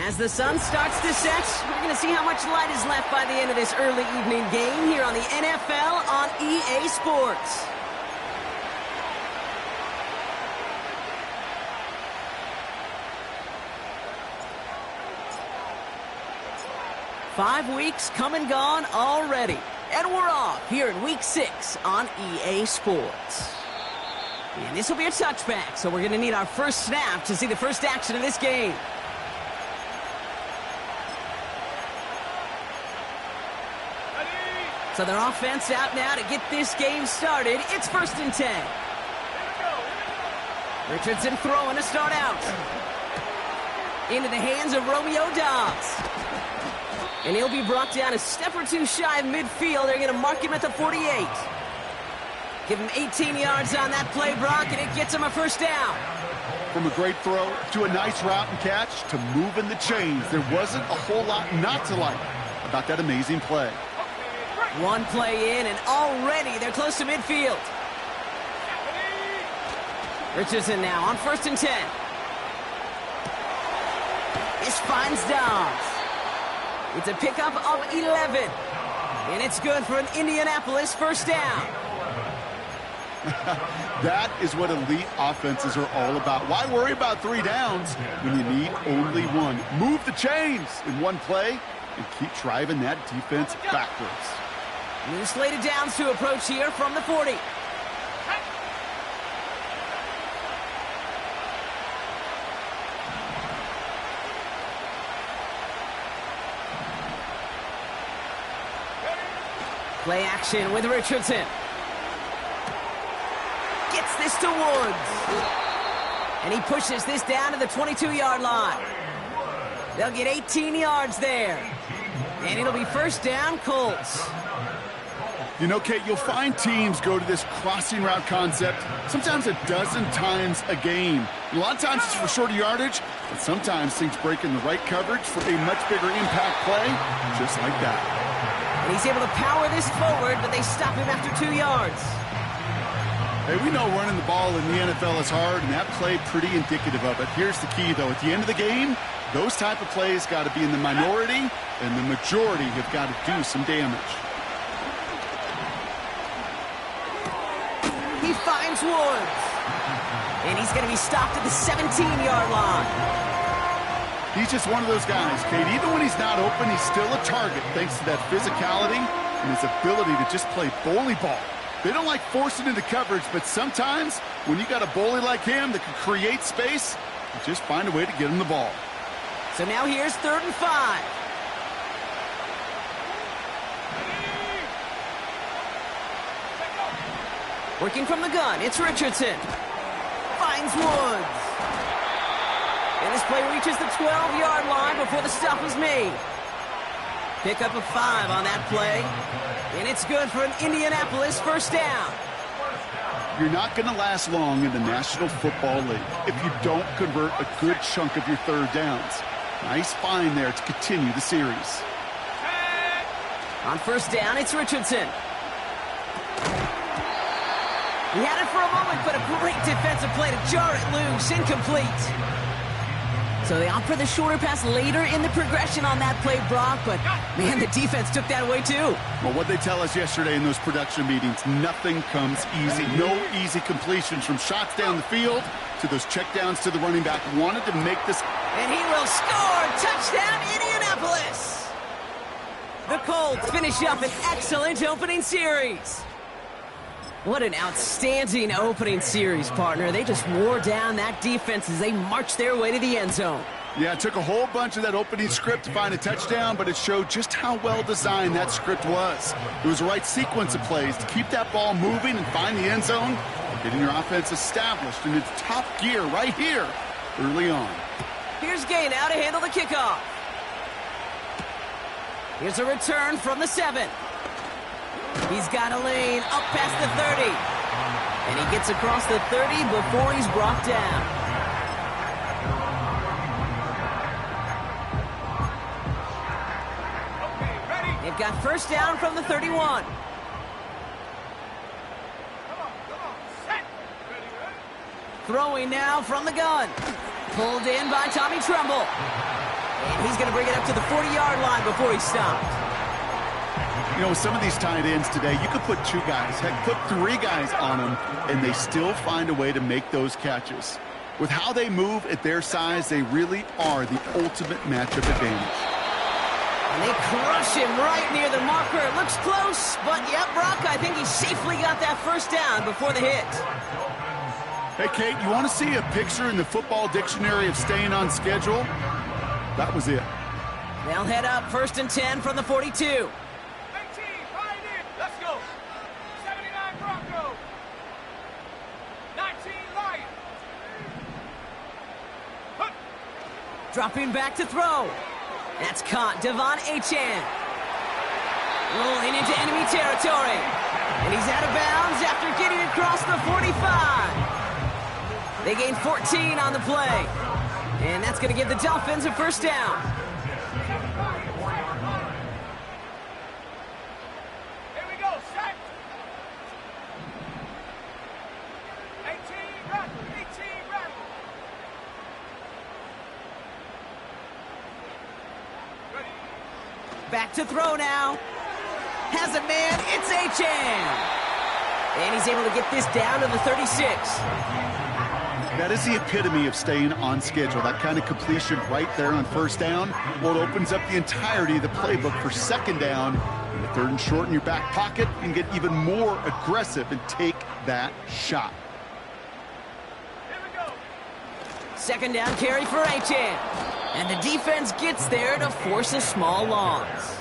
As the sun starts to set, we're going to see how much light is left by the end of this early evening game here on the NFL on EA Sports. Five weeks come and gone already, and we're off here in Week 6 on EA Sports. And this will be a touchback, so we're going to need our first snap to see the first action of this game. So their offense out now to get this game started. It's 1st and 10. Richardson throwing to start out. Into the hands of Romeo Dobbs. And he'll be brought down a step or two shy of midfield. They're going to mark him at the 48. Give him 18 yards on that play, Brock, and it gets him a first down. From a great throw to a nice route and catch to moving the chains, there wasn't a whole lot not to like about that amazing play. One play in, and already they're close to midfield. Richardson now on 1st and 10. This finds Dobbs. It's a pickup of 11. And it's good for an Indianapolis first down. That is what elite offenses are all about. Why worry about 3 downs when you need only one? Move the chains in one play and keep driving that defense backwards. New slated downs to approach here from the 40. Play action with Richardson. Gets this to Woods. And he pushes this down to the 22-yard line. They'll get 18 yards there. And it'll be first down, Colts. You know, Kate, you'll find teams go to this crossing route concept sometimes a dozen times a game. A lot of times it's for shorter yardage, but sometimes things break in the right coverage for a much bigger impact play, just like that. And he's able to power this forward, but they stop him after 2 yards. Hey, we know running the ball in the NFL is hard, and that play pretty indicative of it. Here's the key, though. At the end of the game, those type of plays got to be in the minority, and the majority have got to do some damage. He finds Woods. And he's going to be stopped at the 17-yard line. He's just one of those guys, Kate. Even when he's not open, he's still a target thanks to that physicality and his ability to just play bully ball. They don't like forcing into coverage, but sometimes when you got a bully like him that can create space, you just find a way to get him the ball. So now here's 3rd and 5. Working from the gun, it's Richardson. Finds Woods. And this play reaches the 12-yard line before the stop is made. Pickup of 5 on that play. And it's good for an Indianapolis first down. You're not going to last long in the National Football League if you don't convert a good chunk of your 3rd downs. Nice find there to continue the series. On 1st down, it's Richardson. He had it for a moment, but a great defensive play to jar it loose. Incomplete. So they opt for the shorter pass later in the progression on that play, Brock, but man, the defense took that away too. Well, what they tell us yesterday in those production meetings, nothing comes easy. No easy completions from shots down the field to those checkdowns to the running back. Wanted to make this. And he will score! Touchdown, Indianapolis! The Colts finish up an excellent opening series. What an outstanding opening series, partner. They just wore down that defense as they marched their way to the end zone. Yeah, it took a whole bunch of that opening script to find a touchdown, but it showed just how well designed that script was. It was the right sequence of plays to keep that ball moving and find the end zone, getting your offense established in its top gear right here early on. Here's Gay now to handle the kickoff. Here's a return from the 7. He's got a lane up past the 30. And he gets across the 30 before he's brought down. They've got first down from the 31. Throwing now from the gun. Pulled in by Tommy Tremble. And he's going to bring it up to the 40-yard line before he's stopped. You know, with some of these tight ends today, you could put 2 guys, heck, put 3 guys on them, and they still find a way to make those catches. With how they move at their size, they really are the ultimate matchup advantage. And they crush him right near the marker. It looks close, but yeah, Brock, I think he safely got that first down before the hit. Hey, Kate, you want to see a picture in the football dictionary of staying on schedule? That was it. They'll head up first and 10 from the 42. Let's go. 79 Bronco. 19 Lion. Dropping back to throw. That's caught. Devon Achane. Rolling into enemy territory. And he's out of bounds after getting across the 45. They gain 14 on the play. And that's going to give the Dolphins a first down. Here we go, set. 18 rattle, 18 rattle. Ready. Back to throw now. Has a man. It's Achane. And he's able to get this down to the 36. That is the epitome of staying on schedule. That kind of completion right there on first down. Well, it opens up the entirety of the playbook for second down. And the 3rd and short in your back pocket, you can get even more aggressive and take that shot. Here we go. Second down carry for Achane. And the defense gets there to force a small loss.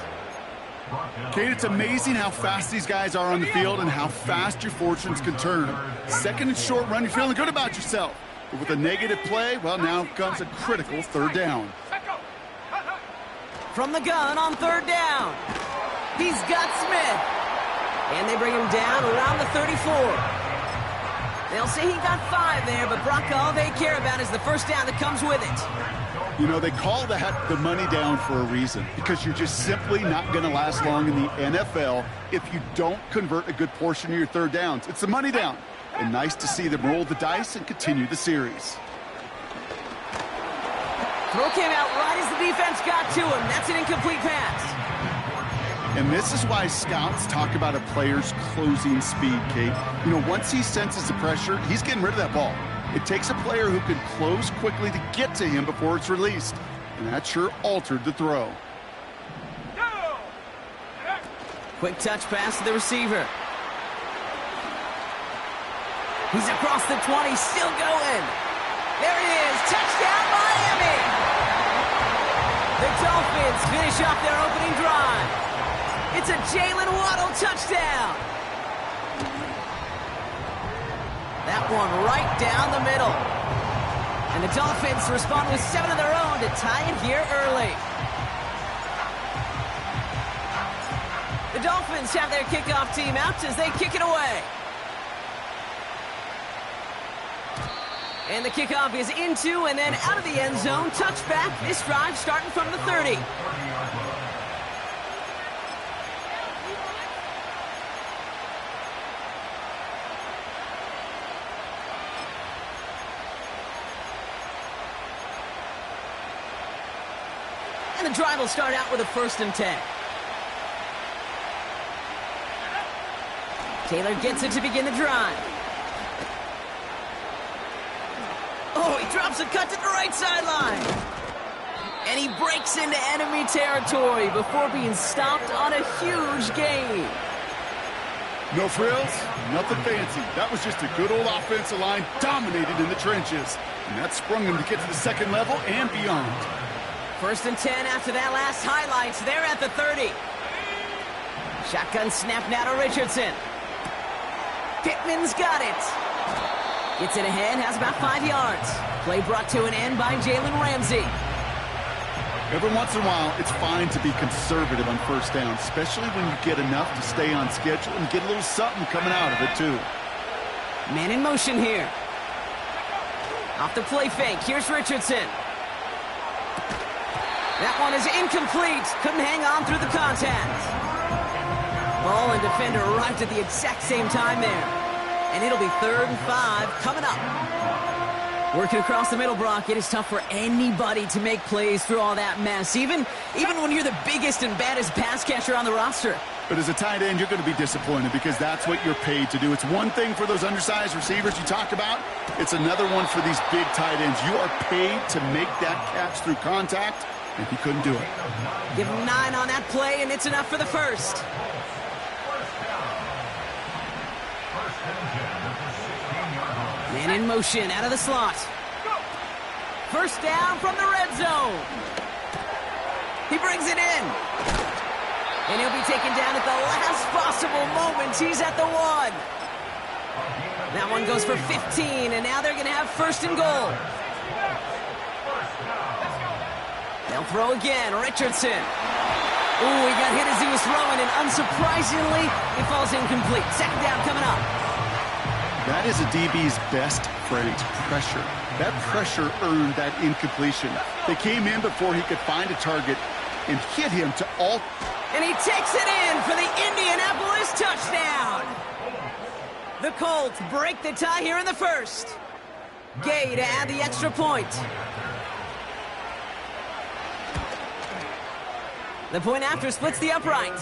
Kate, it's amazing how fast these guys are on the field and how fast your fortunes can turn. Second and short run, you're feeling good about yourself. But with a negative play, well, now comes a critical 3rd down. From the gun on 3rd down. He's got Smith. And they bring him down around the 34. They'll say he got 5 there, but Brock, all they care about is the first down that comes with it. You know, they call that the money down for a reason, because you're just simply not going to last long in the NFL if you don't convert a good portion of your 3rd downs. It's the money down. And nice to see them roll the dice and continue the series. Throw came out right as the defense got to him. That's an incomplete pass. And this is why scouts talk about a player's closing speed, Kate. You know, once he senses the pressure, he's getting rid of that ball. It takes a player who can close quickly to get to him before it's released. And that sure altered the throw. Quick touch pass to the receiver. He's across the 20, still going. There he is, touchdown Miami! The Dolphins finish off their opening drive. It's a Jalen Waddle touchdown. That one right down the middle. And the Dolphins respond with 7 of their own to tie it here early. The Dolphins have their kickoff team out as they kick it away. And the kickoff is into and then out of the end zone. Touchback. This drive starting from the 30. And the drive will start out with a 1st and 10. Taylor gets it to begin the drive. Oh, he drops a cut to the right sideline. And he breaks into enemy territory before being stopped on a huge gain. No frills, nothing fancy. That was just a good old offensive line dominated in the trenches. And that sprung him to get to the second level and beyond. 1st and 10 after that last highlights. They're at the 30. Shotgun snap now to Richardson. Pittman's got it. Gets it ahead, has about 5 yards. Play brought to an end by Jalen Ramsey. Every once in a while, it's fine to be conservative on 1st down, especially when you get enough to stay on schedule and get a little something coming out of it, too. Man in motion here. Off the play fake, here's Richardson. That one is incomplete. Couldn't hang on through the contact. Ball and defender arrived at the exact same time there. And it'll be 3rd and 5 coming up. Working across the middle, Brock, it is tough for anybody to make plays through all that mess, even when you're the biggest and baddest pass catcher on the roster. But as a tight end, you're going to be disappointed because that's what you're paid to do. It's one thing for those undersized receivers you talk about. It's another one for these big tight ends. You are paid to make that catch through contact, and he couldn't do it. Give him 9 on that play, and it's enough for the 1st. Man in motion, out of the slot. 1st down from the red zone. He brings it in. And he'll be taken down at the last possible moment. He's at the 1. That one goes for 15, and now they're going to have 1st and goal. They'll throw again, Richardson. Ooh, he got hit as he was throwing, and unsurprisingly, it falls incomplete. 2nd down coming up. That is a DB's best friend, pressure. That pressure earned that incompletion. They came in before he could find a target and hit him to all. And he takes it in for the Indianapolis touchdown. The Colts break the tie here in the 1st. Gay to add the extra point. The point after splits the upright.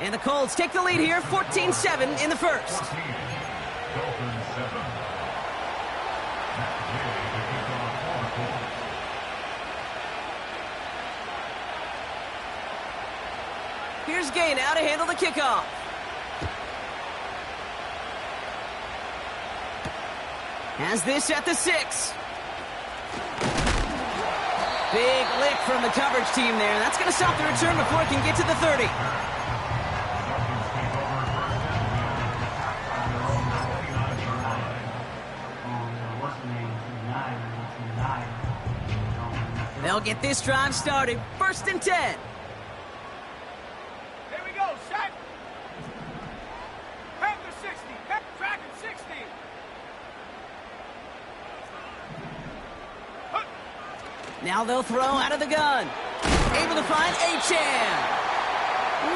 And the Colts take the lead here, 14-7 in the 1st. Here's Gay now to handle the kickoff. Has this at the 6. Big lick from the coverage team there. That's going to stop the return before it can get to the 30. They'll get this drive started. 1st and 10. Here we go, set. Panther 60, Dragon 60. Now they'll throw out of the gun. Able to find Achane.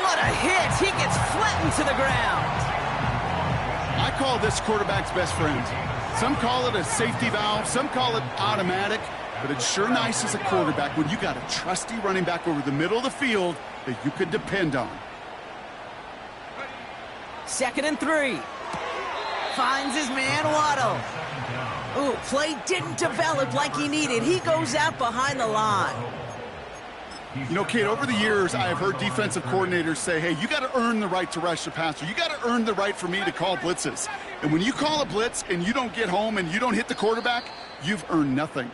What a hit. He gets flattened to the ground. I call this quarterback's best friend. Some call it a safety valve. Some call it automatic. But it's sure nice as a quarterback when you got a trusty running back over the middle of the field that you can depend on. 2nd and 3. Finds his man Waddle. Ooh, play didn't develop like he needed. He goes out behind the line. You know, Kate, over the years, I have heard defensive coordinators say, hey, you got to earn the right to rush the passer. You got to earn the right for me to call blitzes. And when you call a blitz and you don't get home and you don't hit the quarterback, you've earned nothing.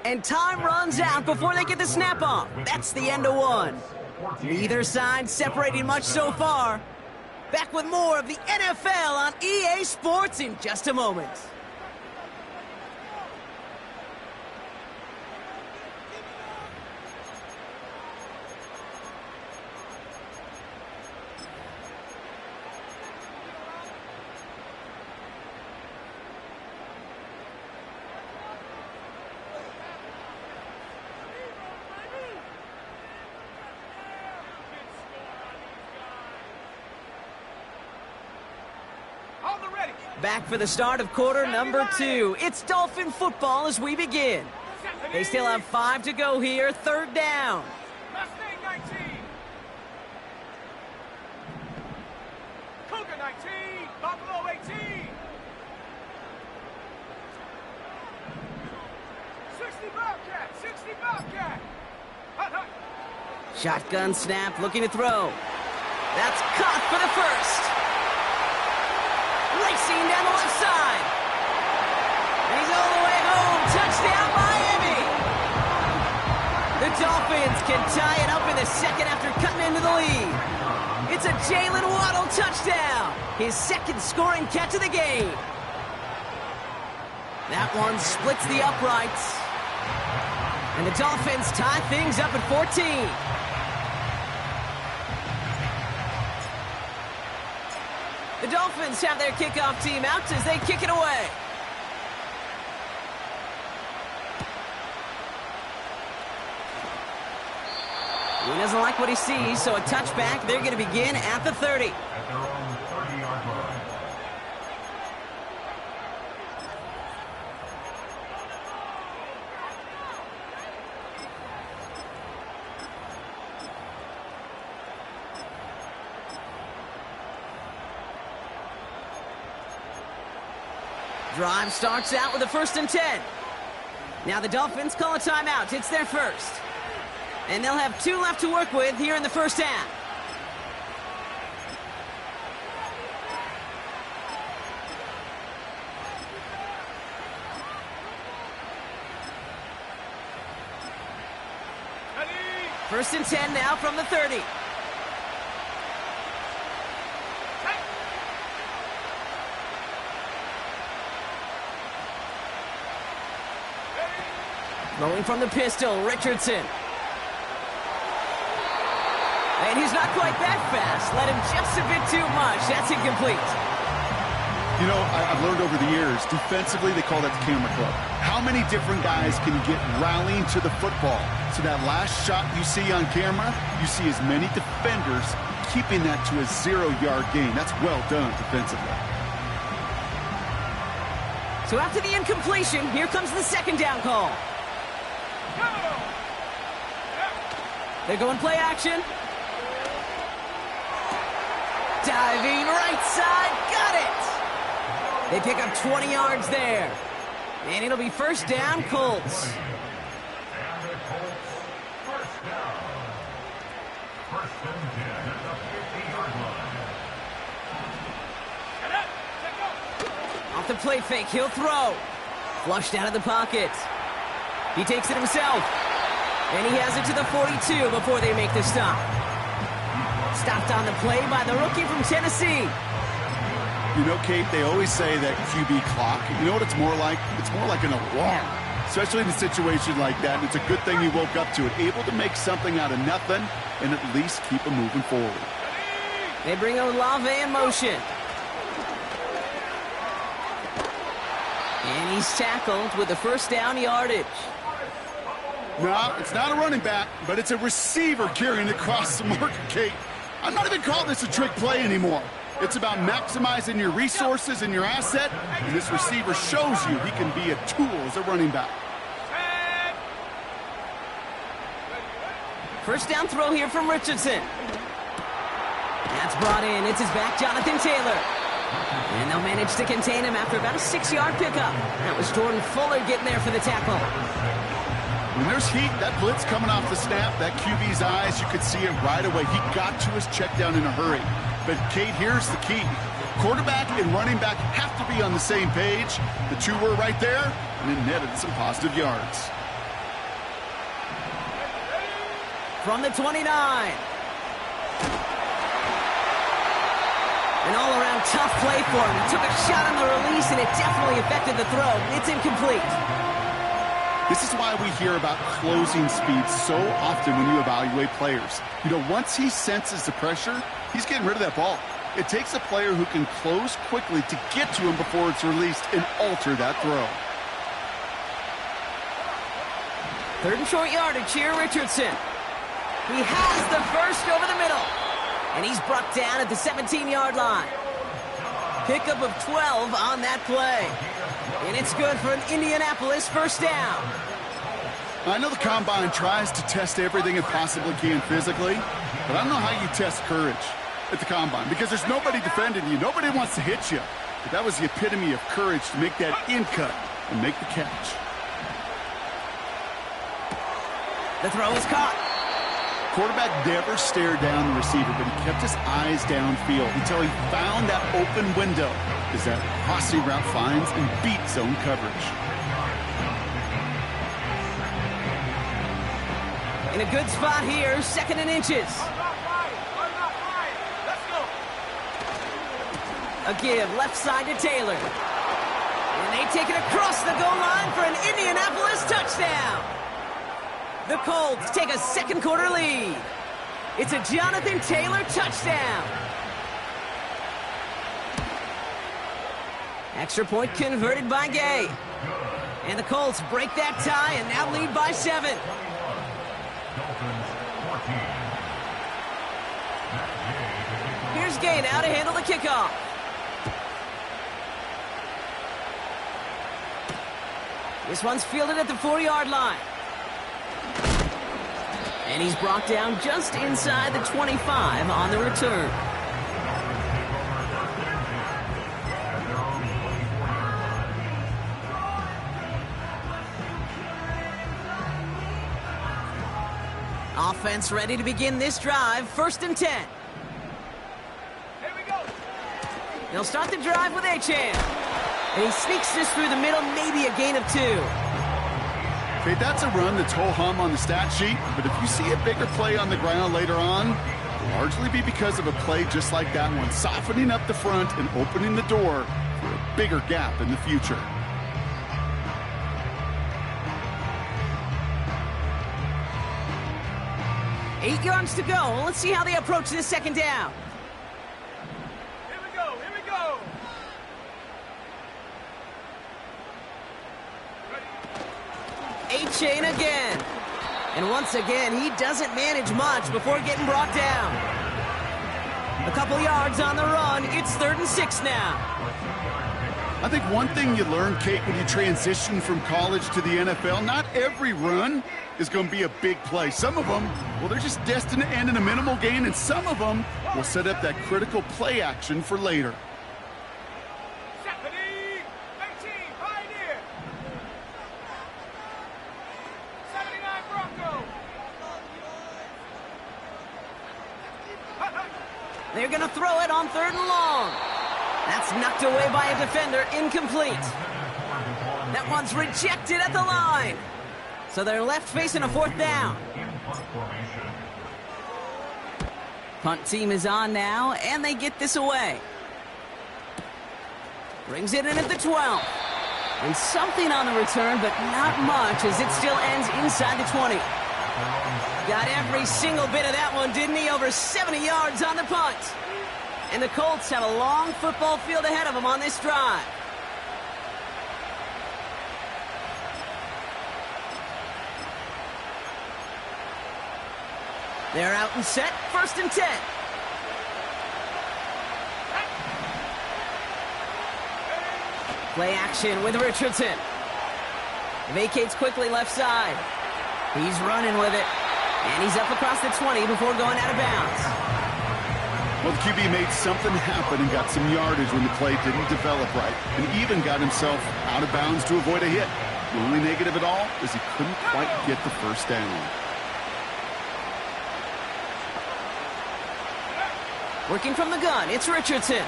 And time runs out before they get the snap off. That's the end of 1. Neither side separating much so far. Back with more of the NFL on EA Sports in just a moment. Ready. Back for the start of quarter number 2. It's Dolphin football as we begin. They still have 5 to go here, third down. Mustang 19. Cougar 19. Buffalo 18. 60 Bobcat. 60 Bobcat. Hut, hut. Shotgun snap, looking to throw. That's caught for the first. Racing down the left side. And he's all the way home. Touchdown, Miami. The Dolphins can tie it up in the second after cutting into the lead. It's a Jalen Waddle touchdown. His second scoring catch of the game. That one splits the uprights. And the Dolphins tie things up at 14. The Dolphins have their kickoff team out as they kick it away. He doesn't like what he sees, so a touchback. They're going to begin at the 30. At their own 30-yard line. Drive starts out with a 1st and 10. Now the Dolphins call a timeout. It's their first. And they'll have 2 left to work with here in the first half. Ready. 1st and 10 now from the 30. Rolling from the pistol, Richardson. And he's not quite that fast. Let him just a bit too much. That's incomplete. You know, I've learned over the years, defensively, they call that the camera club. How many different guys can get rallying to the football? So that last shot you see on camera, you see as many defenders keeping that to a 0-yard gain. That's well done defensively. So after the incompletion, here comes the second down call. They're going play action. Diving right side, got it! They pick up 20 yards there. And it'll be first down, Colts. And the Colts, first down. 1st and 10 at the 50-yard line. Get up. Take go. Off the play fake, he'll throw. Flushed out of the pocket. He takes it himself. And he has it to the 42 before they make the stop. Stopped on the play by the rookie from Tennessee. You know, Kate, they always say that QB clock. You know what it's more like? It's more like an alarm, especially in a situation like that. And it's a good thing he woke up to it, able to make something out of nothing and at least keep him moving forward. They bring Olave in motion. And he's tackled with the first down yardage. No, it's not a running back, but it's a receiver carrying across the market, Kate. I'm not even calling this a trick play anymore. It's about maximizing your resources and your asset, and this receiver shows you he can be a tool as a running back. First down throw here from Richardson. That's brought in. It's his back, Jonathan Taylor. And they'll manage to contain him after about a 6-yard pickup. That was Jordan Fuller getting there for the tackle. When there's heat, that blitz coming off the snap, that QB's eyes, you could see it right away. He got to his check down in a hurry. But, Kate, here's the key. Quarterback and running back have to be on the same page. The two were right there, and it netted some positive yards. From the 29. An all-around tough play for him. He took a shot on the release, and it definitely affected the throw. It's incomplete. This is why we hear about closing speed so often when you evaluate players. You know, once he senses the pressure, he's getting rid of that ball. It takes a player who can close quickly to get to him before it's released and alter that throw. 3rd and short yardage here, Richardson. He has the first over the middle. And he's brought down at the 17-yard line. Pickup of 12 on that play. And it's good for an Indianapolis first down. I know the Combine tries to test everything it possibly can physically, but I don't know how you test courage at the Combine because there's nobody defending you. Nobody wants to hit you. But that was the epitome of courage to make that in-cut and make the catch. The throw is caught. Quarterback never stared down the receiver, but he kept his eyes downfield until he found that open window as that crossing route finds and beats zone coverage. In a good spot here, 2nd and inches. A give left side to Taylor. And they take it across the goal line for an Indianapolis touchdown. The Colts take a second quarter lead. It's a Jonathan Taylor touchdown. Extra point converted by Gay. And the Colts break that tie and now lead by 7. Here's Gay now to handle the kickoff. This one's fielded at the 4-yard line. And he's brought down just inside the 25 on the return. Offense ready to begin this drive. 1st and 10. Here we go. They'll start the drive with Achane. And he sneaks this through the middle, maybe a gain of 2. Okay, that's a run that's ho-hum on the stat sheet, but if you see a bigger play on the ground later on, it'll largely be because of a play just like that one, softening up the front and opening the door for a bigger gap in the future. Eight yards to go. Let's see how they approach this 2nd down. Here we go. Here we go. Achane again. And once again, he doesn't manage much before getting brought down. A couple yards on the run. It's 3rd and 6 now. I think one thing you learn, Kate, when you transition from college to the NFL, not every run is going to be a big play. Some of them, well, they're just destined to end in a minimal gain, and some of them will set up that critical play action for later. 18, Pioneer. 79 Bronco. They're going to throw it on 3rd and long. That's knocked away by a defender, incomplete. That one's rejected at the line. So they're left facing a 4th down. Punt team is on now, and they get this away. Brings it in at the 12. And something on the return, but not much, as it still ends inside the 20. Got every single bit of that one, didn't he? Over 70 yards on the punt. And the Colts have a long football field ahead of them on this drive. They're out and set. 1st and 10. Play action with Richardson. Vacates quickly left side. He's running with it. And he's up across the 20 before going out of bounds. Well, the QB made something happen and got some yardage when the play didn't develop right, and even got himself out of bounds to avoid a hit. The only negative at all is he couldn't quite get the 1st down. Working from the gun, it's Richardson.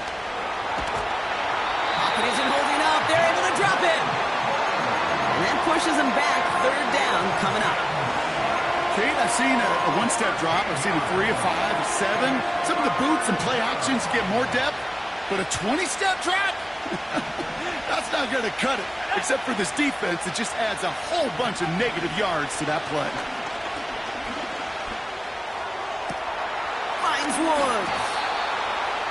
Pocket isn't holding up. They're able to drop him. And that pushes him back. 3rd down coming up. Kate, I've seen a 1-step drop. I've seen a 3, a 5, a 7. Some of the boots and play actions get more depth, but a 20-step drop? That's not going to cut it. Except for this defense, it just adds a whole bunch of negative yards to that play. Finds Woods.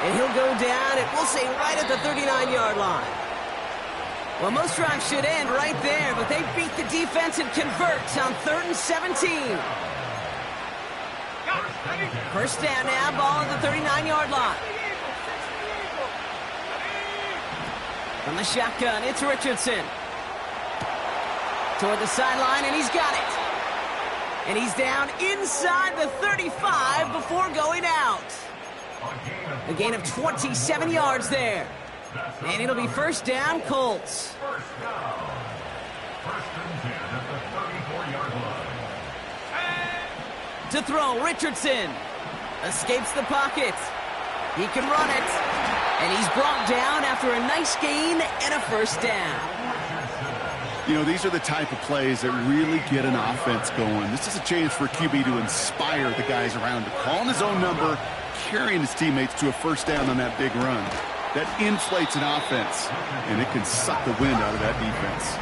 And he'll go down, and we'll say right at the 39-yard line. Well, most drives should end right there, but they beat the defense and convert on 3rd and 17. 1st down now, ball at the 39-yard line. From the shotgun, it's Richardson. Toward the sideline, and he's got it. And he's down inside the 35 before going out. A gain of 27 yards there. And it'll be first down, Colts. First down. First and 10 at the 34-yard line. To throw, Richardson. Escapes the pocket. He can run it. And he's brought down after a nice gain and a first down. You know, these are the type of plays that really get an offense going. This is a chance for QB to inspire the guys around him. Calling his own number, carrying his teammates to a first down on that big run. That inflates an offense, and it can suck the wind out of that defense.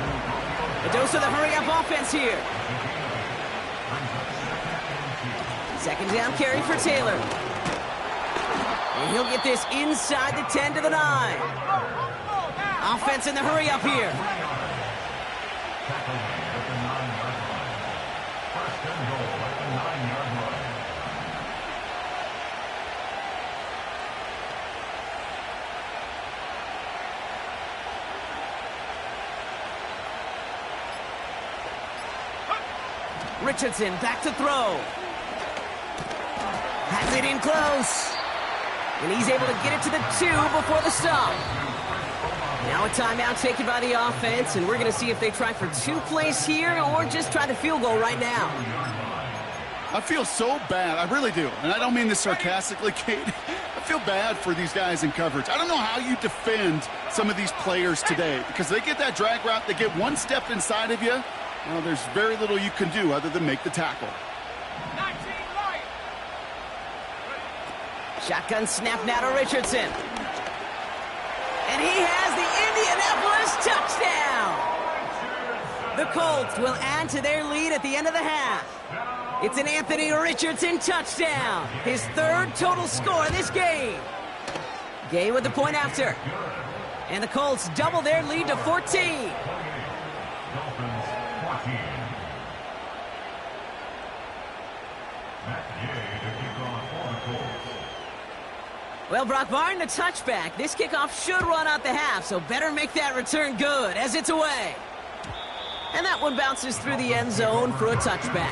A dose of the hurry-up offense here. Second down carry for Taylor. And he'll get this inside the 10 to the 9. Offense in the hurry-up here. Richardson back to throw. Has it in close. And he's able to get it to the 2 before the stop. Now a timeout taken by the offense, and we're going to see if they try for 2 plays here or just try the field goal right now. I feel so bad. I really do. And I don't mean this sarcastically, Kate. I feel bad for these guys in coverage. I don't know how you defend some of these players today because they get that drag route, they get one step inside of you. Well, there's very little you can do other than make the tackle. 19 right. Shotgun snap now to Richardson. And he has the Indianapolis touchdown. The Colts will add to their lead at the end of the half. It's an Anthony Richardson touchdown. His 3rd total score this game. Gay with the point after. And the Colts double their lead to 14. Well, Brock, barring the touchback, this kickoff should run out the half, so better make that return good as it's away. And that one bounces through the end zone for a touchback.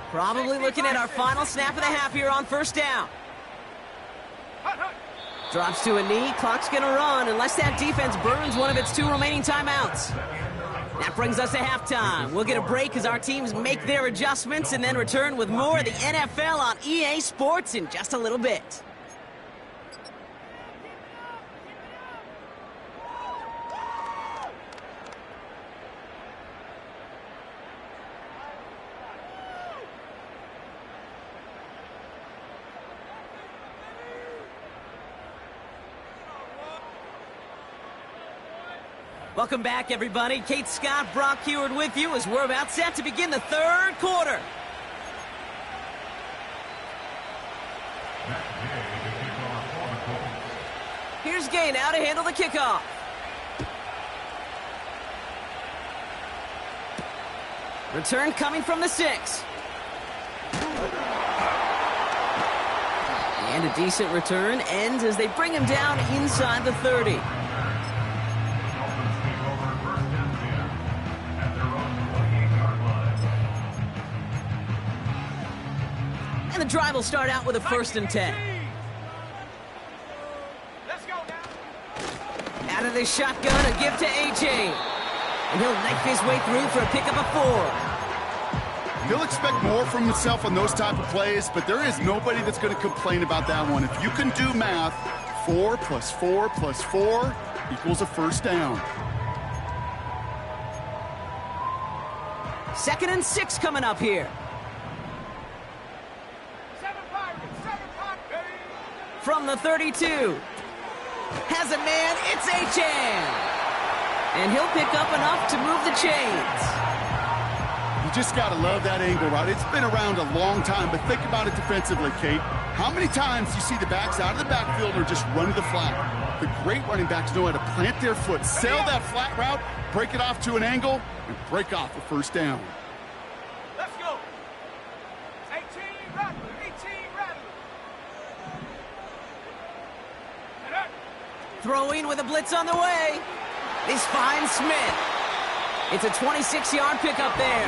Probably looking at our final snap of the half here on first down. Drops to a knee, clock's gonna run unless that defense burns one of its 2 remaining timeouts. That brings us to halftime. We'll get a break as our teams make their adjustments and then return with more of the NFL on EA Sports in just a little bit. Welcome back, everybody. Kate Scott, Brock Heward with you as we're about set to begin the 3rd quarter. Here's Gay now to handle the kickoff. Return coming from the 6. And a decent return ends as they bring him down inside the 30. And the drive will start out with a 1st and 10. Let's go now. Out of this shotgun, a gift to A.J. And he'll knife his way through for a pickup of 4. He'll expect more from himself on those type of plays, but there is nobody that's going to complain about that one. If you can do math, 4 plus 4 plus 4 equals a first down. 2nd and 6 coming up here. From the 32. Has a man, it's Achan. And he'll pick up enough to move the chains. You just got to love that angle, right? It's been around a long time, but think about it defensively, Kate. How many times do you see the backs out of the backfield or just run to the flat? The great running backs know how to plant their foot, sail that flat route, break it off to an angle, and break off a first down. Let's go. 18 Rattler. throwing with a blitz on the way. This finds Smith. It's a 26-yard pickup there.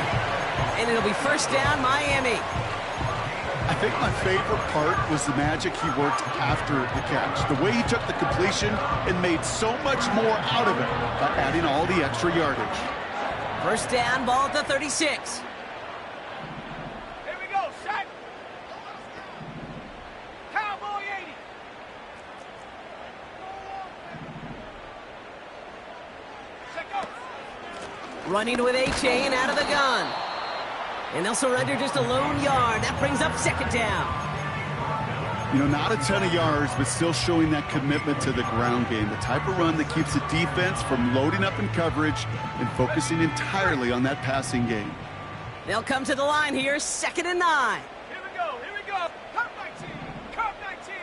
And it'll be first down, Miami. I think my favorite part was the magic he worked after the catch. The way he took the completion and made so much more out of it by adding all the extra yardage. First down, ball at the 36. Here we go, set. Cowboy 80. Set go. Running with A-Chain out of the gun. And they'll surrender just a lone yard. That brings up second down. You know, not a ton of yards, but still showing that commitment to the ground game. The type of run that keeps the defense from loading up in coverage and focusing entirely on that passing game. They'll come to the line here, 2nd and 9. Here we go, here we go. Cup 19, Cup 19.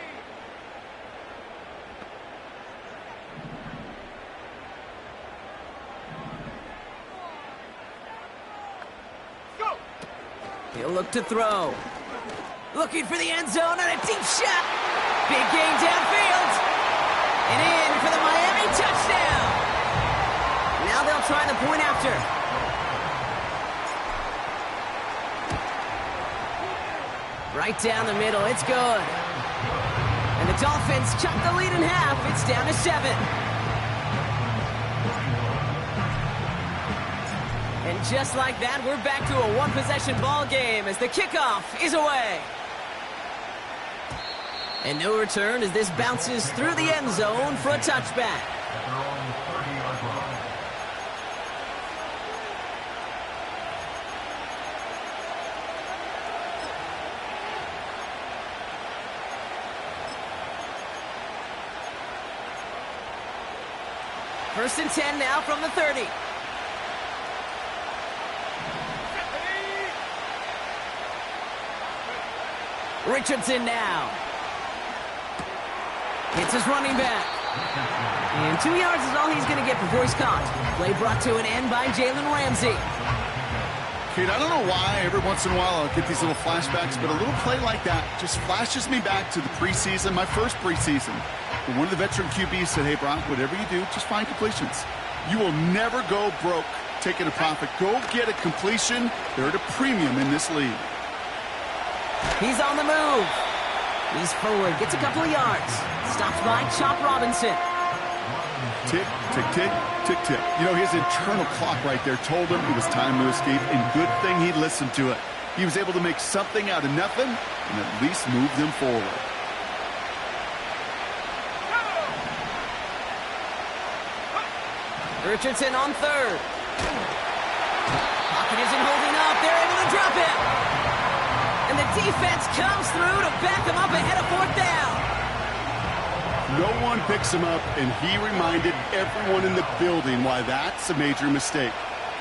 Go. He'll look to throw. Looking for the end zone on a deep shot. Big gain downfield. And in for the Miami touchdown. Now they'll try the point after. Right down the middle. It's good. And the Dolphins chop the lead in half. It's down to 7. And just like that, we're back to a one-possession ball game as the kickoff is away. And no return as this bounces through the end zone for a touchback. First and 10 now from the 30. Richardson now. Hits his running back. And 2 yards is all he's going to get before he's caught. Play brought to an end by Jalen Ramsey. Kate, I don't know why every once in a while I'll get these little flashbacks, but a little play like that just flashes me back to the preseason, my first preseason. And one of the veteran QBs said, hey, Brock, whatever you do, just find completions. You will never go broke taking a profit. Go get a completion. They're at a premium in this league. He's on the move. He's forward, gets a couple of yards. Stops by Chop Robinson. Tick, tick, tick, tick, tick. You know, his internal clock right there told him it was time to escape, and good thing he listened to it. He was able to make something out of nothing and at least move them forward. Richardson on third. Pocket isn't holding up. They're able to drop it. And the defense comes through to back him up ahead of 4th down. No one picks him up, and he reminded everyone in the building why that's a major mistake.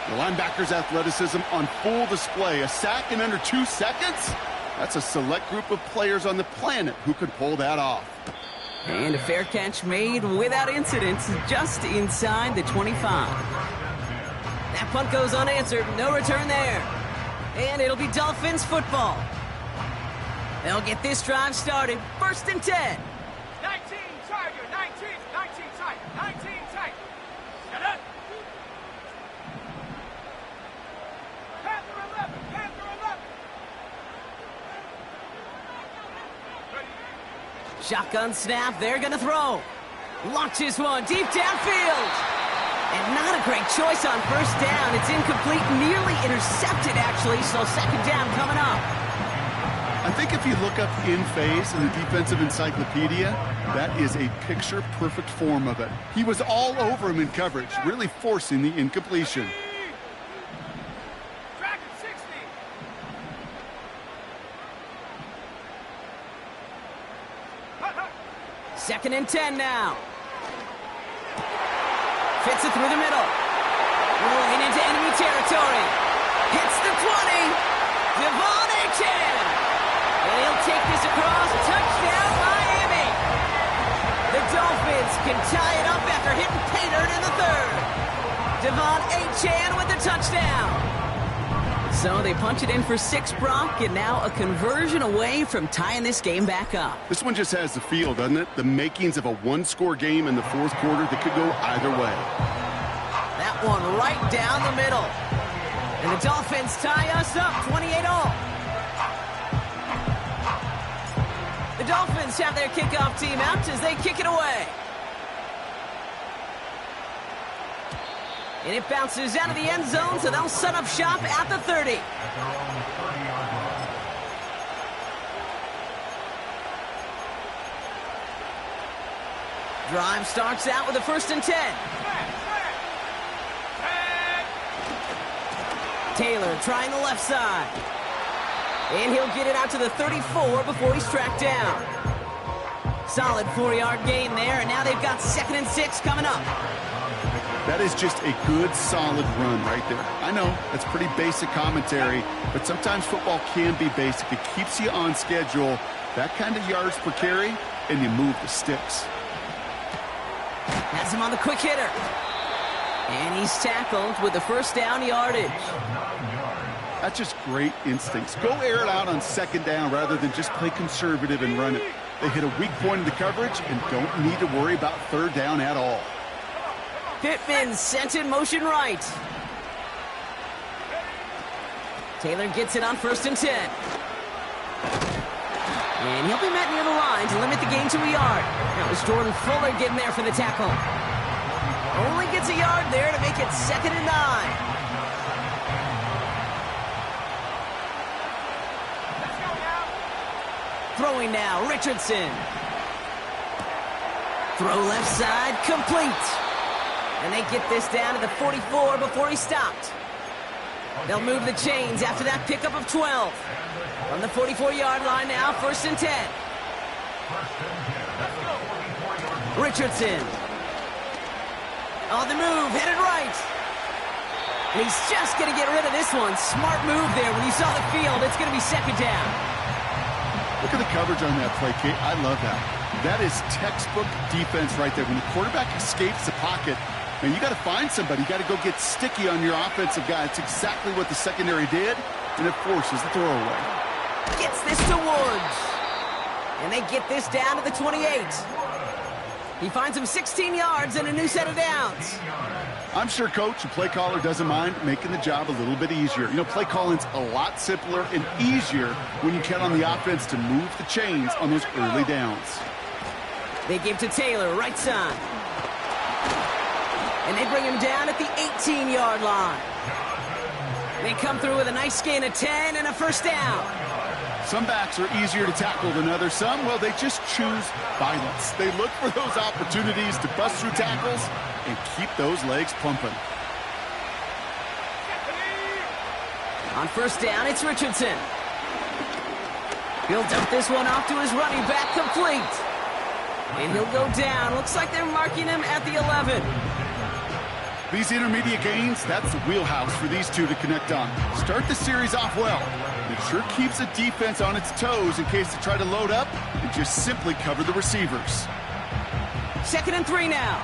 The linebacker's athleticism on full display. A sack in under 2 seconds? That's a select group of players on the planet who could pull that off. And a fair catch made without incident, just inside the 25. That punt goes unanswered. No return there. And it'll be Dolphins football. They'll get this drive started. 1st and 10. 19 Tiger, 19 Tiger, 19 Tiger. Get up. Panther 11, Panther 11. Shotgun snap, they're gonna throw. Launches one deep downfield. And not a great choice on 1st down. It's incomplete, nearly intercepted actually, so 2nd down coming up. I think if you look up in phase in the defensive encyclopedia, that is a picture-perfect form of it. He was all over him in coverage, really forcing the incompletion. Dragon 60. 2nd and 10 now. Fits it through the middle. Rolling into enemy territory. Hits the 20. Devon A-Chan. And he'll take this across. Touchdown, Miami. The Dolphins can tie it up after hitting pay dirt in the 3rd. Devon A-Chan with the touchdown. So they punch it in for 6, Brock, and now a conversion away from tying this game back up. This one just has the feel, doesn't it? The makings of a one-score game in the fourth quarter that could go either way. That one right down the middle. And the Dolphins tie us up 28-all. The Dolphins have their kickoff team out as they kick it away. And it bounces out of the end zone, so they'll set up shop at the 30. At their own 30-yard line. Drive starts out with a 1st and 10. Taylor trying the left side. And he'll get it out to the 34 before he's tracked down. Solid 4-yard gain there, and now they've got 2nd and 6 coming up. That is just a good, solid run right there. I know, that's pretty basic commentary, but sometimes football can be basic. It keeps you on schedule, that kind of yards per carry, and you move the sticks. Has him on the quick hitter. And he's tackled with the 1st down yardage. That's just great instincts. Go air it out on 2nd down rather than just play conservative and run it. They hit a weak point in the coverage and don't need to worry about 3rd down at all. Pittman sent in motion right. Taylor gets it on 1st and 10. And he'll be met near the line to limit the gain to a yard. That was Jordan Fuller getting there for the tackle. Only gets a yard there to make it 2nd and 9. Throwing now, Richardson. Throw left side, complete. And they get this down to the 44 before he stopped. They'll move the chains after that pickup of 12. From the 44-yard line now, 1st and 10. Richardson. On the move, headed right. And he's just going to get rid of this one. Smart move there. When you saw the field, it's going to be 2nd down. Look at the coverage on that play, Kate. I love that. That is textbook defense right there. When the quarterback escapes the pocket, and you got to find somebody. You got to go get sticky on your offensive guy. It's exactly what the secondary did, and it forces the throwaway. Gets this to Woods. And they get this down to the 28. He finds him 16 yards and a new set of downs. I'm sure coach and play caller doesn't mind making the job a little bit easier. You know, play calling's a lot simpler and easier when you count on the offense to move the chains on those early downs. They give to Taylor, right side. And they bring him down at the 18-yard line. They come through with a nice gain of 10 and a 1st down. Some backs are easier to tackle than others. Some, well, they just choose violence. They look for those opportunities to bust through tackles and keep those legs pumping. On 1st down, it's Richardson. He'll dump this one off to his running back, complete. And he'll go down. Looks like they're marking him at the 11. These intermediate gains, that's the wheelhouse for these two to connect on. Start the series off well. It sure keeps the defense on its toes in case they try to load up and just simply cover the receivers. 2nd and 3 now.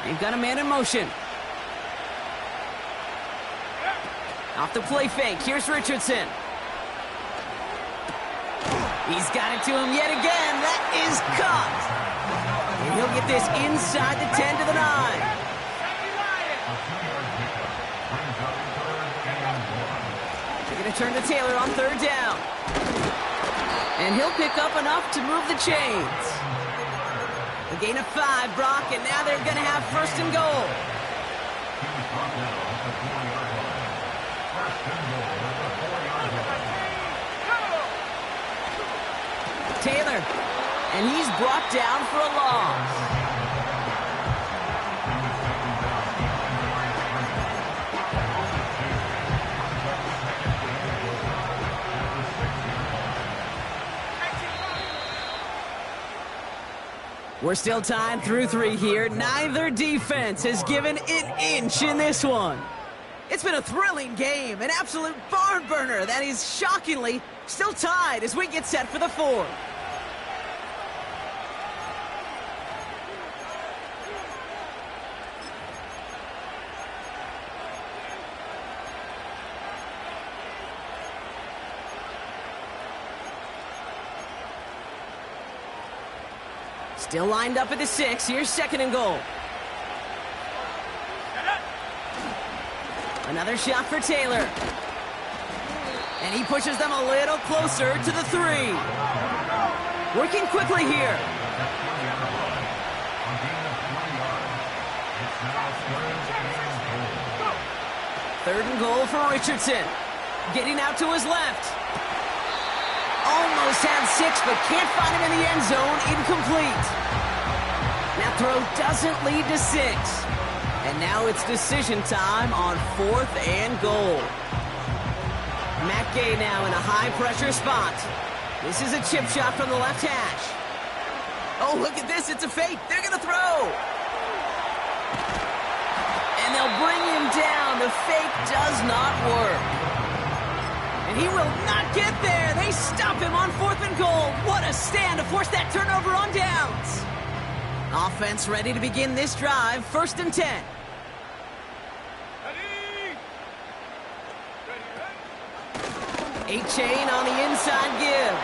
They've got a man in motion. Off the play fake, here's Richardson. He's got it to him yet again. That is caught. And he'll get this inside the 10 to the 9. They're going to turn to Taylor on 3rd down. And he'll pick up enough to move the chains. A gain of 5, Brock, and now they're going to have 1st and goal. Taylor, and he's brought down for a loss. We're still tied through 3 here. Neither defense has given an inch in this one. It's been a thrilling game, an absolute barn burner that is shockingly still tied as we get set for the 4th. Still lined up at the 6. Here's 2nd and goal. Another shot for Taylor. And he pushes them a little closer to the 3. Working quickly here. Third and goal for Richardson. Getting out to his left. Almost had 6, but can't find him in the end zone. Incomplete. That throw doesn't lead to 6. And now it's decision time on 4th and goal. Matt Gay now in a high-pressure spot. This is a chip shot from the left hash. Oh, look at this. It's a fake. They're going to throw. And they'll bring him down. The fake does not work. And he will not get there. They stop him on 4th and goal. What a stand to force that turnover on downs. Offense ready to begin this drive. 1st and 10. A-Chain on the inside give.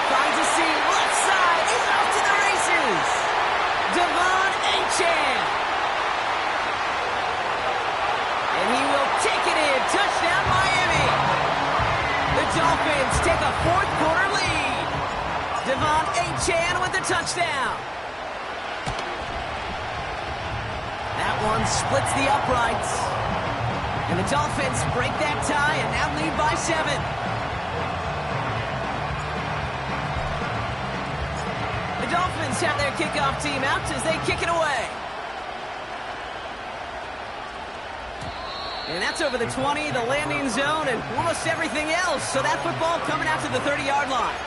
Finds a seam. Left side. He's off to the races. Devon A-Chain. And he will take it in. Touchdown, Miami. The Dolphins take a 4th quarter lead. Devon A-Chain with the touchdown. That one splits the uprights. And the Dolphins break that tie and now lead by 7. The Dolphins have their kickoff team out as they kick it away. And that's over the 20, the landing zone, and almost everything else. So that football coming out to the 30-yard line.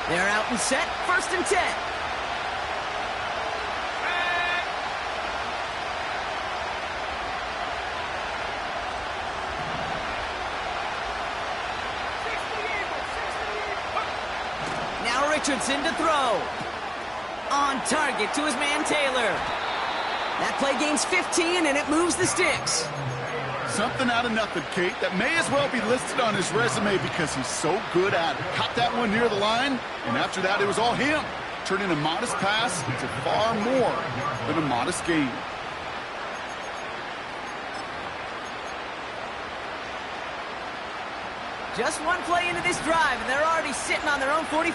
They're out and set. 1st and 10. Now Richardson to throw. On target to his man Taylor. That play gains 15 and it moves the sticks. Something out of nothing, Kate, that may as well be listed on his resume because he's so good at it. Caught that one near the line, and after that, it was all him. Turning a modest pass into far more than a modest gain. Just one play into this drive, and they're already sitting on their own 45.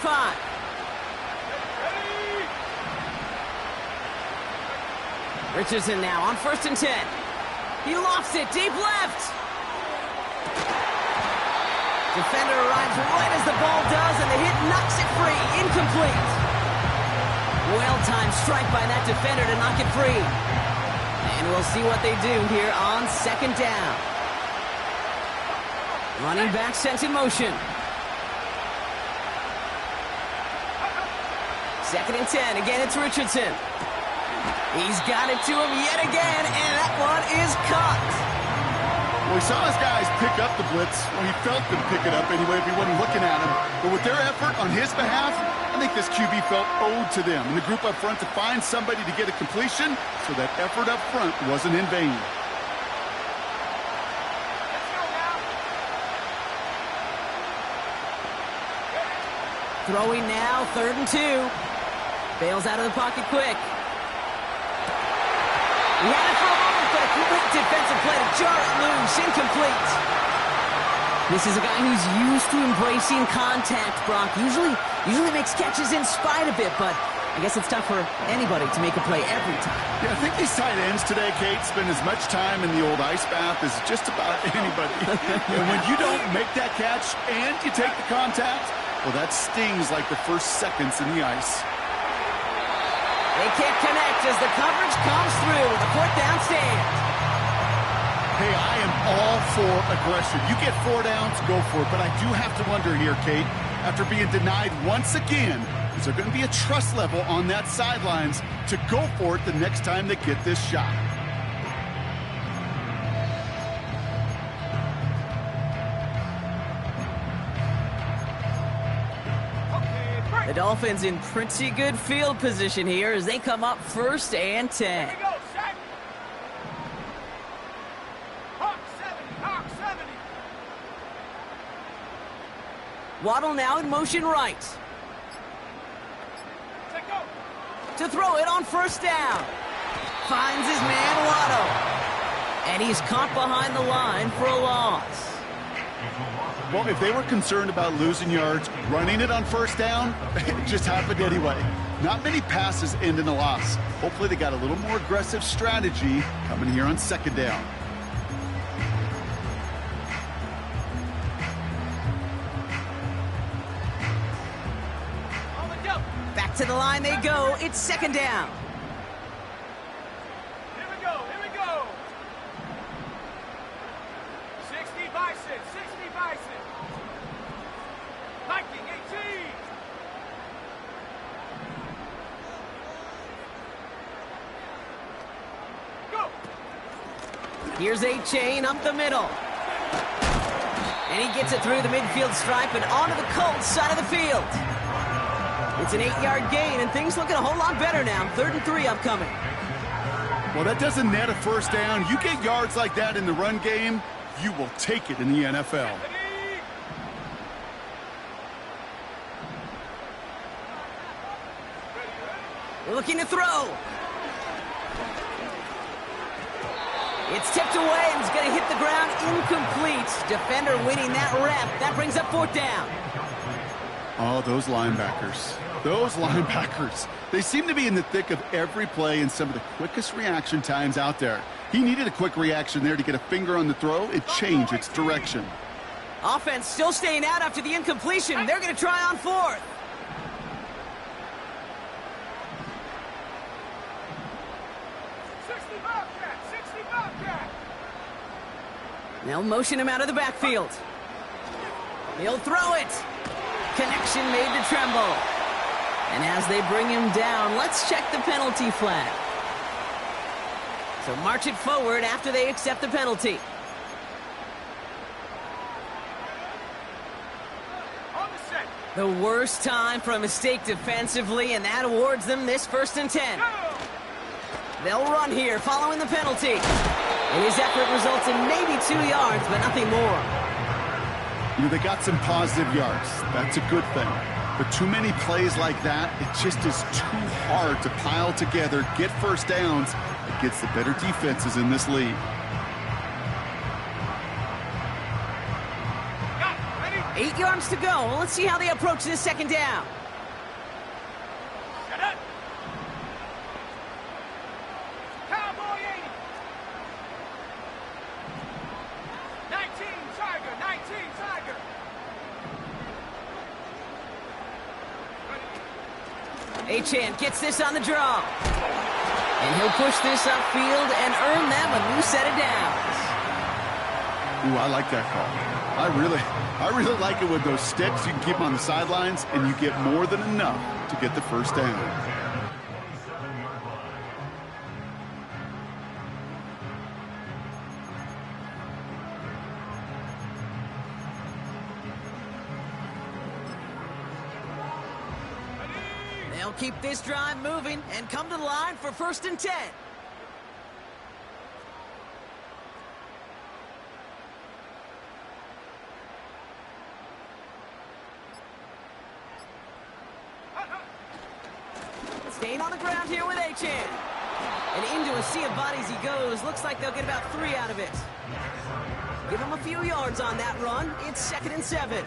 Richardson now on 1st and 10. He lofts it deep left. Defender arrives right as the ball does, and the hit knocks it free. Incomplete. Well-timed strike by that defender to knock it free. And we'll see what they do here on 2nd down. Running back sent in motion. 2nd and 10. Again, it's Richardson. He's got it to him yet again, and that one is caught. Well, he saw his guys pick up the blitz. Well, he felt them pick it up anyway if he wasn't looking at him. But with their effort on his behalf, I think this QB felt owed to them and the group up front to find somebody to get a completion, so that effort up front wasn't in vain. Throwing now, 3rd and 2. Bails out of the pocket quick. He had it for a moment, but a quick defensive play to jar it loose. Incomplete. This is a guy who's used to embracing contact, Brock. Usually makes catches in spite of it, but I guess it's tough for anybody to make a play every time. Yeah, I think these tight ends today, Kate, spend as much time in the old ice bath as just about anybody. And when you don't make that catch and you take the contact, well, that stings like the first seconds in the ice. They can't connect as the coverage comes through with a 4th down stand. Hey, I am all for aggression. You get 4 downs, go for it. But I do have to wonder here, Kate, after being denied once again, is there going to be a trust level on that sidelines to go for it the next time they get this shot? The Dolphins in pretty good field position here as they come up 1st and 10. Here we go, Shaq. Waddle now in motion right. Let go. To throw it on first down. Finds his man Waddle. And he's caught behind the line for a loss. Well, if they were concerned about losing yards, running it on first down, it just happened anyway. Not many passes end in a loss. Hopefully they got a little more aggressive strategy coming here on second down. On the go. Back to the line they go. It's second down. Here we go. Here we go. 60 Bison. 60 Bison. Viking 18. Go. Here's a chain up the middle. And he gets it through the midfield stripe and onto the Colts side of the field. It's an 8-yard gain, and things looking a whole lot better now. 3rd and 3 upcoming. Well, that doesn't net a first down. You get yards like that in the run game, you will take it in the NFL. Looking to throw. It's tipped away and it's going to hit the ground incomplete. Defender winning that rep. That brings up 4th down. Oh, those linebackers. Those linebackers. They seem to be in the thick of every play and some of the quickest reaction times out there. He needed a quick reaction there to get a finger on the throw. It changed its direction. Offense still staying out after the incompletion. They're going to try on 4th. They'll motion him out of the backfield. He'll throw it. Connection made to Tremble. And as they bring him down, let's check the penalty flag. So march it forward after they accept the penalty. On the set. The worst time for a mistake defensively, and that awards them this 1st and 10. Go. They'll run here following the penalty. And his effort results in maybe 2 yards, but nothing more. You know, they got some positive yards. That's a good thing. But too many plays like that, it just is too hard to pile together, get first downs against the better defenses in this league. Got it. Ready. 8 yards to go. Let's see how they approach this 2nd down. Set up. Cowboy 80. 19 Tiger. 19 Tiger. Achane gets this on the draw. And he'll push this upfield and earn them a new set of downs. Ooh, I like that call. I really like it with those sticks. You can keep them on the sidelines, and you get more than enough to get the first down. They'll keep this drive moving and come to the line for 1st and 10. Staying on the ground here with Achane. And into a sea of bodies he goes. Looks like they'll get about 3 out of it. Give him a few yards on that run. It's 2nd and 7.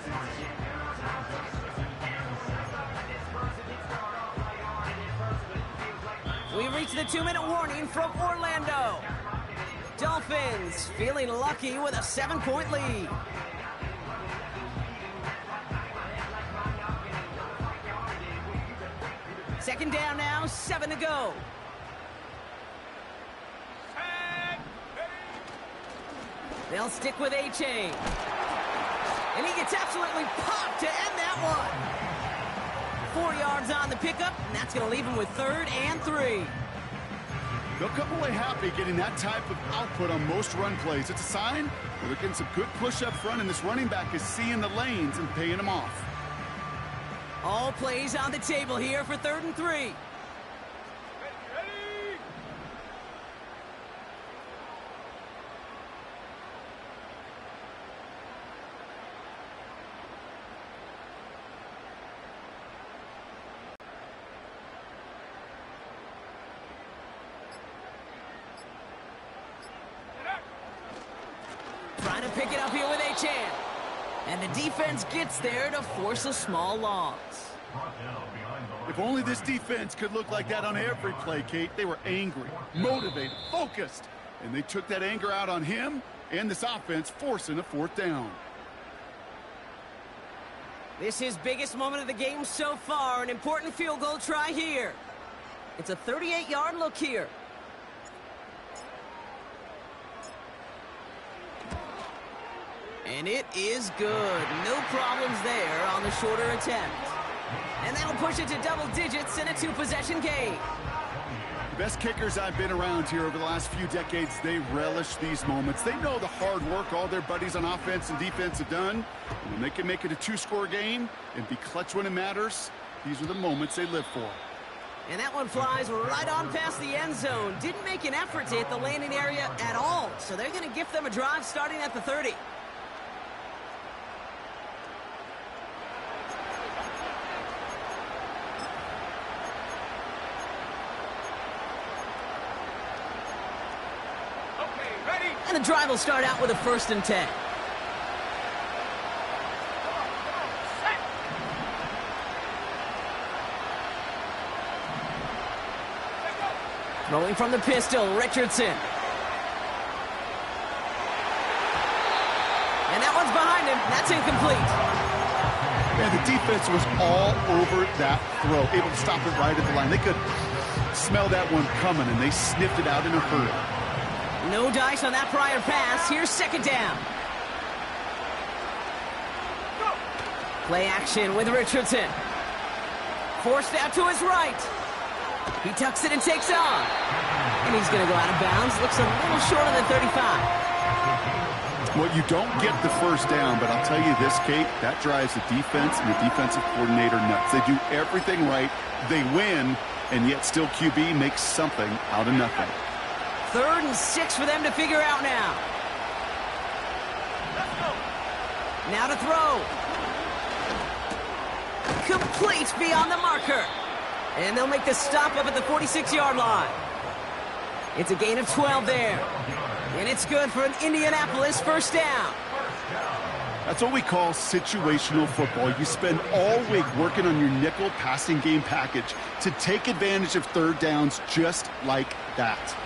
We reach the 2-minute warning from Orlando. Dolphins feeling lucky with a 7-point lead. Second down now, 7 to go. Set. Ready. They'll stick with Achane. And he gets absolutely popped to end that one. 4 yards on the pickup, and that's going to leave him with 3rd and 3. They'll come away happy getting that type of output on most run plays. It's a sign that they're getting some good push up front, and this running back is seeing the lanes and paying them off. All plays on the table here for 3rd and 3. Ready. Trying to pick it up here with Achan. And the defense gets there to force a small loss. If only this defense could look like that on every play, Kate. They were angry, motivated, focused. And they took that anger out on him and this offense, forcing a 4th down. This is biggest moment of the game so far. An important field goal try here. It's a 38-yard look here. And it is good. No problems there on the shorter attempt. And that'll push it to double digits in a 2-possession game. The best kickers I've been around here over the last few decades, they relish these moments. They know the hard work all their buddies on offense and defense have done. And when they can make it a 2-score game and be clutch when it matters, these are the moments they live for. And that one flies right on past the end zone. Didn't make an effort to hit the landing area at all. So they're going to gift them a drive starting at the 30. And the drive will start out with a 1st and 10. Throwing from the pistol, Richardson. And that one's behind him. That's incomplete. And the defense was all over that throw, able to stop it right at the line. They could smell that one coming, and they sniffed it out in a hurry. No dice on that prior pass. Here's 2nd down. Play action with Richardson. Forced out to his right. He tucks it and takes off. And he's going to go out of bounds. Looks a little short of the 35. Well, you don't get the 1st down, but I'll tell you this, Kate, that drives the defense and the defensive coordinator nuts. They do everything right. They win, and yet still QB makes something out of nothing. 3rd and 6 for them to figure out now. Now to throw. Complete beyond the marker. And they'll make the stop up at the 46-yard line. It's a gain of 12 there. And it's good for an Indianapolis 1st down. That's what we call situational football. You spend all week working on your nickel passing game package to take advantage of 3rd downs just like that.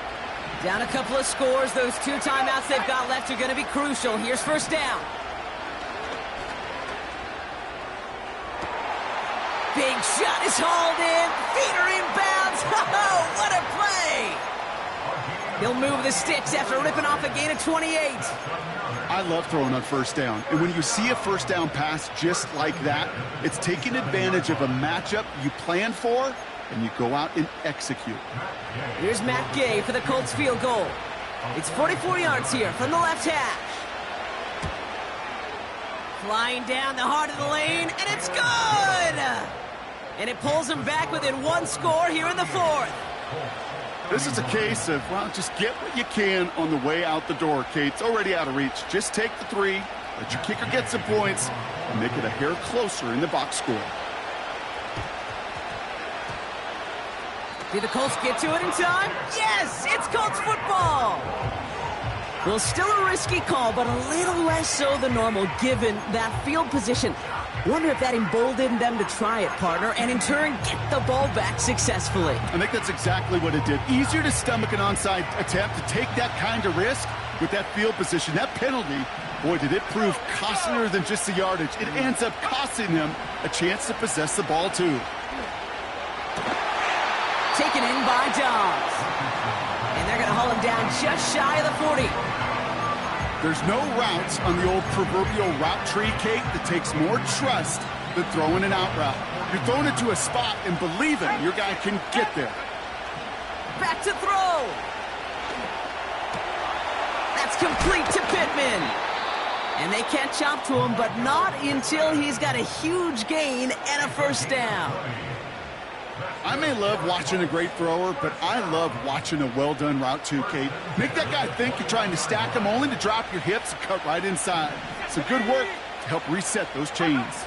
Down a couple of scores. Those 2 timeouts they've got left are going to be crucial. Here's 1st down. Big shot is hauled in. Feet are inbounds. Oh, what a play! He'll move the sticks after ripping off a gain of 28. I love throwing on 1st down. And when you see a 1st down pass just like that, it's taking advantage of a matchup you plan for, and you go out and execute. Here's Matt Gay for the Colts field goal. It's 44 yards here from the left hash. Flying down the heart of the lane, and it's good! And it pulls them back within 1 score here in the 4th. This is a case of, well, just get what you can on the way out the door, Kate. It's already out of reach. Just take the 3, let your kicker get some points, and make it a hair closer in the box score. Did the Colts get to it in time? Yes! It's Colts football! Well, still a risky call, but a little less so than normal given that field position. Wonder if that emboldened them to try it, partner, and in turn get the ball back successfully. I think that's exactly what it did. Easier to stomach an onside attempt to take that kind of risk with that field position. That penalty, boy, did it prove costlier than just the yardage. It ends up costing them a chance to possess the ball, too. Taken in by Dobbs. And they're going to haul him down just shy of the 40. There's no routes on the old proverbial route tree, Kate, that takes more trust than throwing an out route. You're throwing it to a spot and believing your guy can get there. Back to throw. That's complete to Pittman. And they can't chop to him, but not until he's got a huge gain and a 1st down. I may love watching a great thrower, but I love watching a well-done route too, Kate. Make that guy think you're trying to stack him only to drop your hips and cut right inside. Some good work to help reset those chains.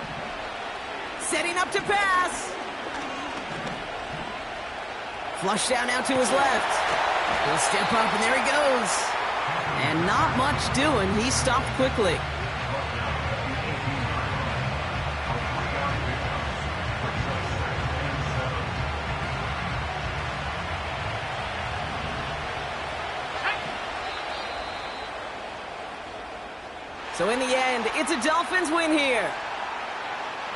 Setting up to pass. Flush down now to his left. He'll step up, and there he goes. And not much doing. He stopped quickly. So in the end, it's a Dolphins win here.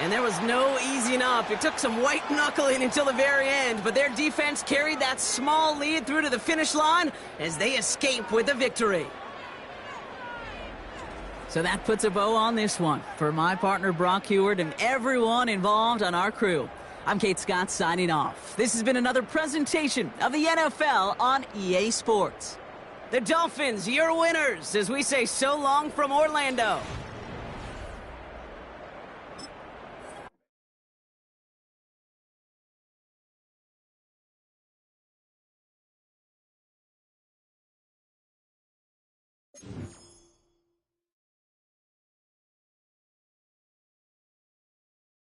And there was no easing up. It took some white knuckling until the very end, but their defense carried that small lead through to the finish line as they escape with a victory. So that puts a bow on this one. For my partner Brock Heward and everyone involved on our crew, I'm Kate Scott signing off. This has been another presentation of the NFL on EA Sports. The Dolphins, your winners, as we say so long from Orlando.